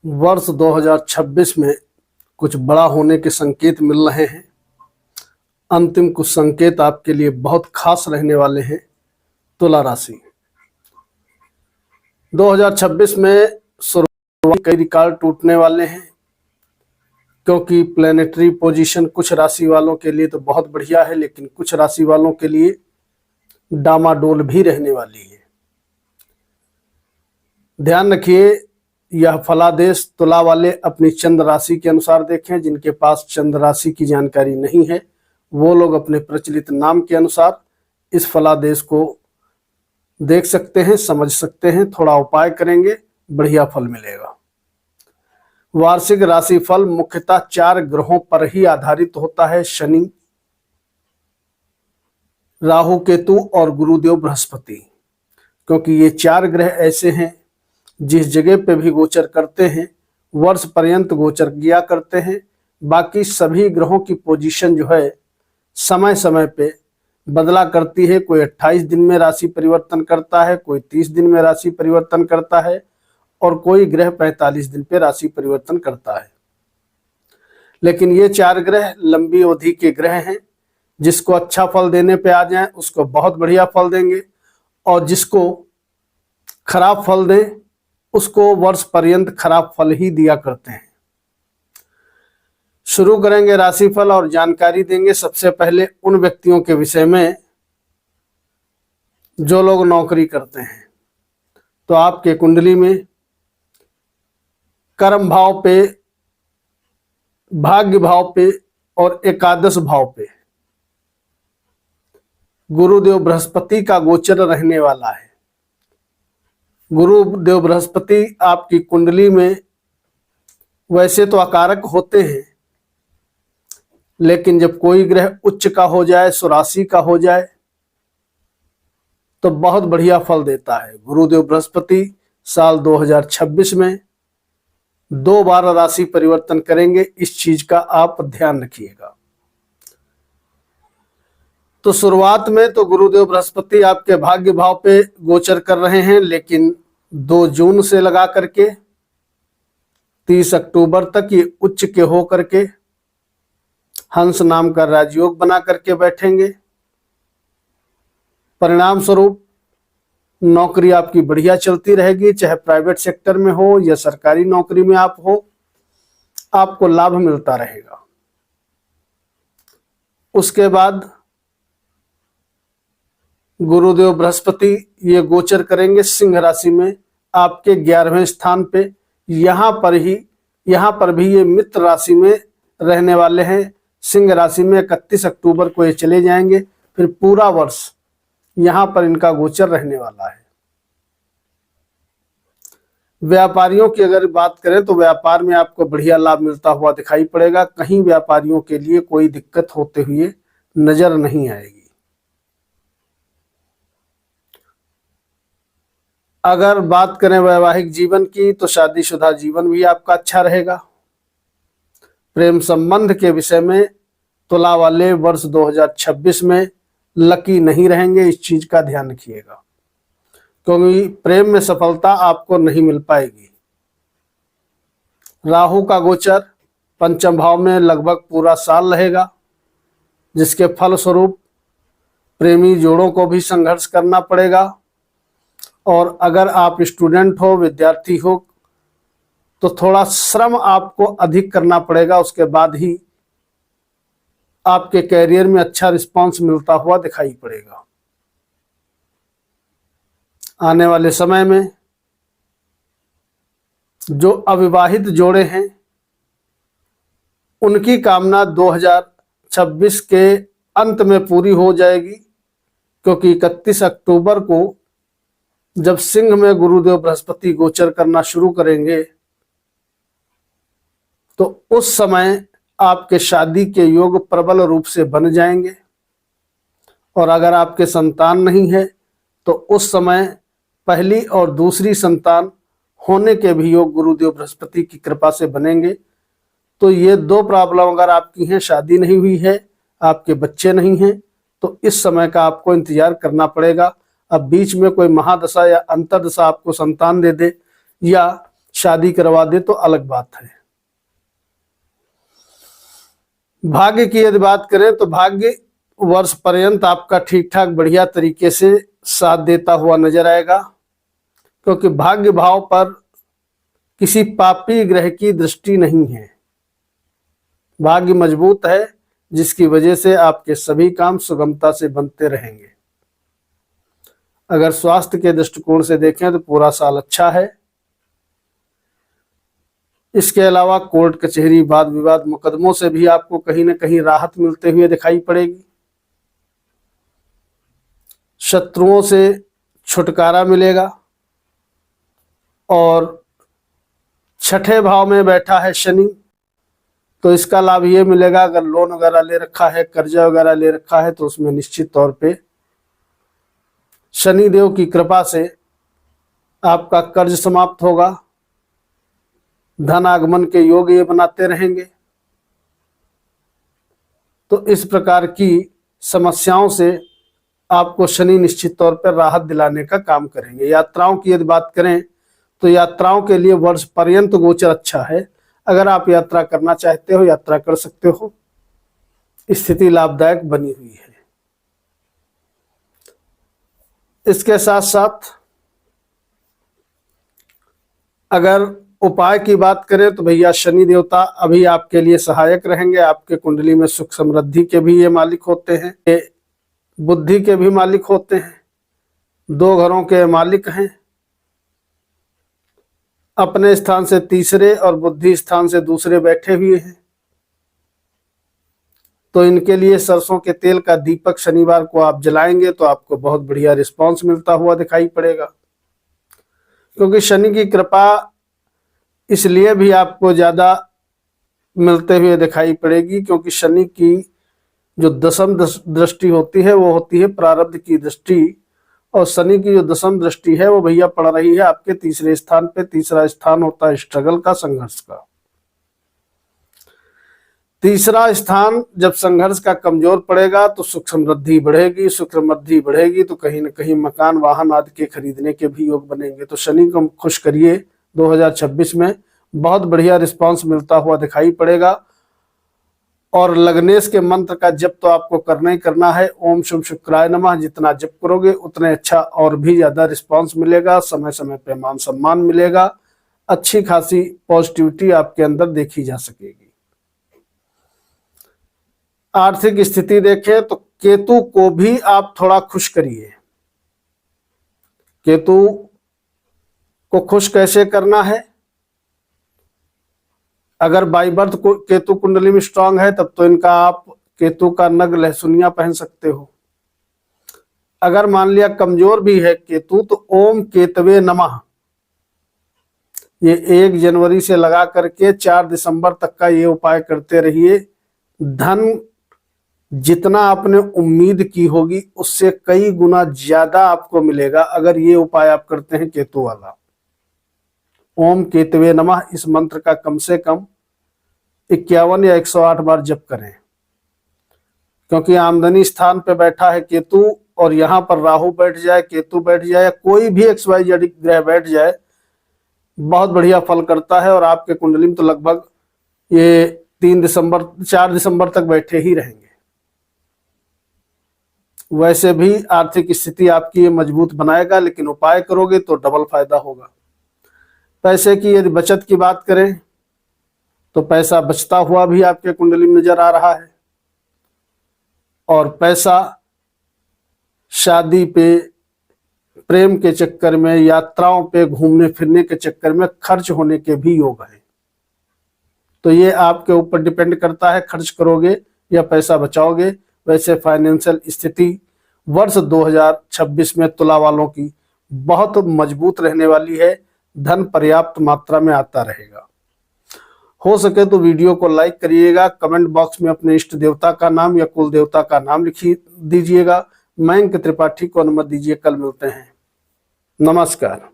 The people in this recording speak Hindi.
वर्ष 2026 में कुछ बड़ा होने के संकेत मिल रहे हैं। अंतिम कुछ संकेत आपके लिए बहुत खास रहने वाले हैं। तुला राशि 2026 में शुरुआत कई रिकॉर्ड टूटने वाले हैं, क्योंकि प्लेनेटरी पोजीशन कुछ राशि वालों के लिए तो बहुत बढ़िया है, लेकिन कुछ राशि वालों के लिए डामाडोल भी रहने वाली है। ध्यान रखिए, यह फलादेश तुला वाले अपनी चंद्र राशि के अनुसार देखें। जिनके पास चंद्र राशि की जानकारी नहीं है वो लोग अपने प्रचलित नाम के अनुसार इस फलादेश को देख सकते हैं, समझ सकते हैं। थोड़ा उपाय करेंगे, बढ़िया फल मिलेगा। वार्षिक राशि फल मुख्यतः 4 ग्रहों पर ही आधारित होता है: शनि, राहु, केतु और गुरुदेव बृहस्पति। क्योंकि ये 4 ग्रह ऐसे हैं जिस जगह पे भी गोचर करते हैं वर्ष पर्यंत गोचर किया करते हैं। बाकी सभी ग्रहों की पोजीशन जो है समय समय पे बदला करती है। कोई 28 दिन में राशि परिवर्तन करता है, कोई 30 दिन में राशि परिवर्तन करता है और कोई ग्रह 45 दिन पे राशि परिवर्तन करता है। लेकिन ये 4 ग्रह लंबी अवधि के ग्रह हैं। जिसको अच्छा फल देने पे आ जाए उसको बहुत बढ़िया फल देंगे, और जिसको खराब फल दें उसको वर्ष पर्यंत खराब फल ही दिया करते हैं। शुरू करेंगे राशिफल और जानकारी देंगे सबसे पहले उन व्यक्तियों के विषय में जो लोग नौकरी करते हैं। तो आपके कुंडली में कर्म भाव पे, भाग्य भाव पे और एकादश भाव पे गुरुदेव बृहस्पति का गोचर रहने वाला है। गुरुदेव बृहस्पति आपकी कुंडली में वैसे तो अकारक होते हैं, लेकिन जब कोई ग्रह उच्च का हो जाए, स्वराशि का हो जाए, तो बहुत बढ़िया फल देता है। गुरुदेव बृहस्पति साल 2026 में 2 बार राशि परिवर्तन करेंगे। इस चीज का आप ध्यान रखिएगा। तो शुरुआत में तो गुरुदेव बृहस्पति आपके भाग्य भाव पे गोचर कर रहे हैं, लेकिन 2 जून से लगा करके 30 अक्टूबर तक ये उच्च के हो करके हंस नाम का राजयोग बना करके बैठेंगे। परिणाम स्वरूप नौकरी आपकी बढ़िया चलती रहेगी, चाहे प्राइवेट सेक्टर में हो या सरकारी नौकरी में आप हो, आपको लाभ मिलता रहेगा। उसके बाद गुरुदेव बृहस्पति ये गोचर करेंगे सिंह राशि में आपके 11वें स्थान पे। यहाँ पर भी ये मित्र राशि में रहने वाले हैं। सिंह राशि में 31 अक्टूबर को ये चले जाएंगे, फिर पूरा वर्ष यहाँ पर इनका गोचर रहने वाला है। व्यापारियों की अगर बात करें तो व्यापार में आपको बढ़िया लाभ मिलता हुआ दिखाई पड़ेगा। कहीं व्यापारियों के लिए कोई दिक्कत होते हुए नजर नहीं आएगी। अगर बात करें वैवाहिक जीवन की तो शादीशुदा जीवन भी आपका अच्छा रहेगा। प्रेम संबंध के विषय में तुला वाले वर्ष 2026 में लकी नहीं रहेंगे। इस चीज का ध्यान रखिएगा, क्योंकि प्रेम में सफलता आपको नहीं मिल पाएगी। राहु का गोचर पंचम भाव में लगभग पूरा साल रहेगा, जिसके फलस्वरूप प्रेमी जोड़ों को भी संघर्ष करना पड़ेगा। और अगर आप स्टूडेंट हो, विद्यार्थी हो, तो थोड़ा श्रम आपको अधिक करना पड़ेगा। उसके बाद ही आपके कैरियर में अच्छा रिस्पांस मिलता हुआ दिखाई पड़ेगा। आने वाले समय में जो अविवाहित जोड़े हैं उनकी कामना 2026 के अंत में पूरी हो जाएगी, क्योंकि 31 अक्टूबर को जब सिंह में गुरुदेव बृहस्पति गोचर करना शुरू करेंगे तो उस समय आपके शादी के योग प्रबल रूप से बन जाएंगे। और अगर आपके संतान नहीं है तो उस समय पहली और दूसरी संतान होने के भी योग गुरुदेव बृहस्पति की कृपा से बनेंगे। तो ये 2 प्रॉब्लम अगर आपकी हैं, शादी नहीं हुई है, आपके बच्चे नहीं हैं, तो इस समय का आपको इंतजार करना पड़ेगा। अब बीच में कोई महादशा या अंतरदशा आपको संतान दे दे, या शादी करवा दे तो अलग बात है। भाग्य की यदि बात करें तो भाग्य वर्ष पर्यंत आपका ठीक ठाक बढ़िया तरीके से साथ देता हुआ नजर आएगा, क्योंकि भाग्य भाव पर किसी पापी ग्रह की दृष्टि नहीं है। भाग्य मजबूत है, जिसकी वजह से आपके सभी काम सुगमता से बनते रहेंगे। अगर स्वास्थ्य के दृष्टिकोण से देखें तो पूरा साल अच्छा है। इसके अलावा कोर्ट कचहरी वाद विवाद मुकदमों से भी आपको कहीं न कहीं राहत मिलते हुए दिखाई पड़ेगी। शत्रुओं से छुटकारा मिलेगा। और छठे भाव में बैठा है शनि, तो इसका लाभ ये मिलेगा, अगर लोन वगैरह ले रखा है, कर्जा वगैरह ले रखा है, तो उसमें निश्चित तौर पे शनि देव की कृपा से आपका कर्ज समाप्त होगा। धन आगमन के योग ये बनाते रहेंगे। तो इस प्रकार की समस्याओं से आपको शनि निश्चित तौर पर राहत दिलाने का काम करेंगे। यात्राओं की यदि बात करें तो यात्राओं के लिए वर्ष पर्यंत गोचर अच्छा है। अगर आप यात्रा करना चाहते हो, यात्रा कर सकते हो। स्थिति लाभदायक बनी हुई है। इसके साथ साथ अगर उपाय की बात करें तो भैया शनि देवता अभी आपके लिए सहायक रहेंगे। आपके कुंडली में सुख समृद्धि के भी ये मालिक होते हैं, ये बुद्धि के भी मालिक होते हैं, 2 घरों के मालिक हैं। अपने स्थान से तीसरे और बुद्धि स्थान से दूसरे बैठे हुए हैं। तो इनके लिए सरसों के तेल का दीपक शनिवार को आप जलाएंगे तो आपको बहुत बढ़िया रिस्पांस मिलता हुआ दिखाई पड़ेगा। क्योंकि शनि की कृपा इसलिए भी आपको ज्यादा मिलते हुए दिखाई पड़ेगी, क्योंकि शनि की जो दशम दृष्टि होती है वो होती है प्रारब्ध की दृष्टि, और शनि की जो दशम दृष्टि है वो भैया पड़ रही है आपके तीसरे स्थान पे। तीसरा स्थान होता है स्ट्रगल का, संघर्ष का। तीसरा स्थान जब संघर्ष का कमजोर पड़ेगा तो सुख समृद्धि बढ़ेगी। सुख समृद्धि बढ़ेगी तो कहीं न कहीं मकान वाहन आदि के खरीदने के भी योग बनेंगे। तो शनि को खुश करिए, 2026 में बहुत बढ़िया रिस्पांस मिलता हुआ दिखाई पड़ेगा। और लग्नेश के मंत्र का जप तो आपको करना ही करना है। ओम शुभ शुक्राय नमः जितना जप करोगे उतने अच्छा और भी ज्यादा रिस्पांस मिलेगा। समय समय पे मान सम्मान मिलेगा। अच्छी खासी पॉजिटिविटी आपके अंदर देखी जा सकेगी। आर्थिक स्थिति देखें तो केतु को भी आप थोड़ा खुश करिए। केतु को खुश कैसे करना है? अगर बाई बर्थ को केतु कुंडली में स्ट्रांग है तब तो इनका आप केतु का नग लहसुनिया पहन सकते हो। अगर मान लिया कमजोर भी है केतु तो ओम केतवे नमः, ये 1 जनवरी से लगा करके 4 दिसंबर तक का ये उपाय करते रहिए। धन जितना आपने उम्मीद की होगी उससे कई गुना ज्यादा आपको मिलेगा अगर ये उपाय आप करते हैं केतु वाला। ओम केतवे नमः इस मंत्र का कम से कम 51 या 108 बार जप करें, क्योंकि आमदनी स्थान पे बैठा है केतु, और यहाँ पर राहु बैठ जाए, केतु बैठ जाए, या कोई भी XYZ ग्रह बैठ जाए, बहुत बढ़िया फल करता है। और आपके कुंडली में तो लगभग ये 4 दिसंबर तक बैठे ही रहेंगे। वैसे भी आर्थिक स्थिति आपकी ये मजबूत बनाएगा, लेकिन उपाय करोगे तो डबल फायदा होगा। पैसे की यदि बचत की बात करें तो पैसा बचता हुआ भी आपके कुंडली में नजर आ रहा है। और पैसा शादी पे, प्रेम के चक्कर में, यात्राओं पे, घूमने फिरने के चक्कर में खर्च होने के भी योग हैं। तो ये आपके ऊपर डिपेंड करता है, खर्च करोगे या पैसा बचाओगे। वैसे फाइनेंशियल स्थिति वर्ष 2026 में तुला वालों की बहुत मजबूत रहने वाली है। धन पर्याप्त मात्रा में आता रहेगा। हो सके तो वीडियो को लाइक करिएगा। कमेंट बॉक्स में अपने इष्ट देवता का नाम या कुल देवता का नाम लिख दीजिएगा। मयंक त्रिपाठी को अनुमति दीजिए। कल मिलते हैं। नमस्कार।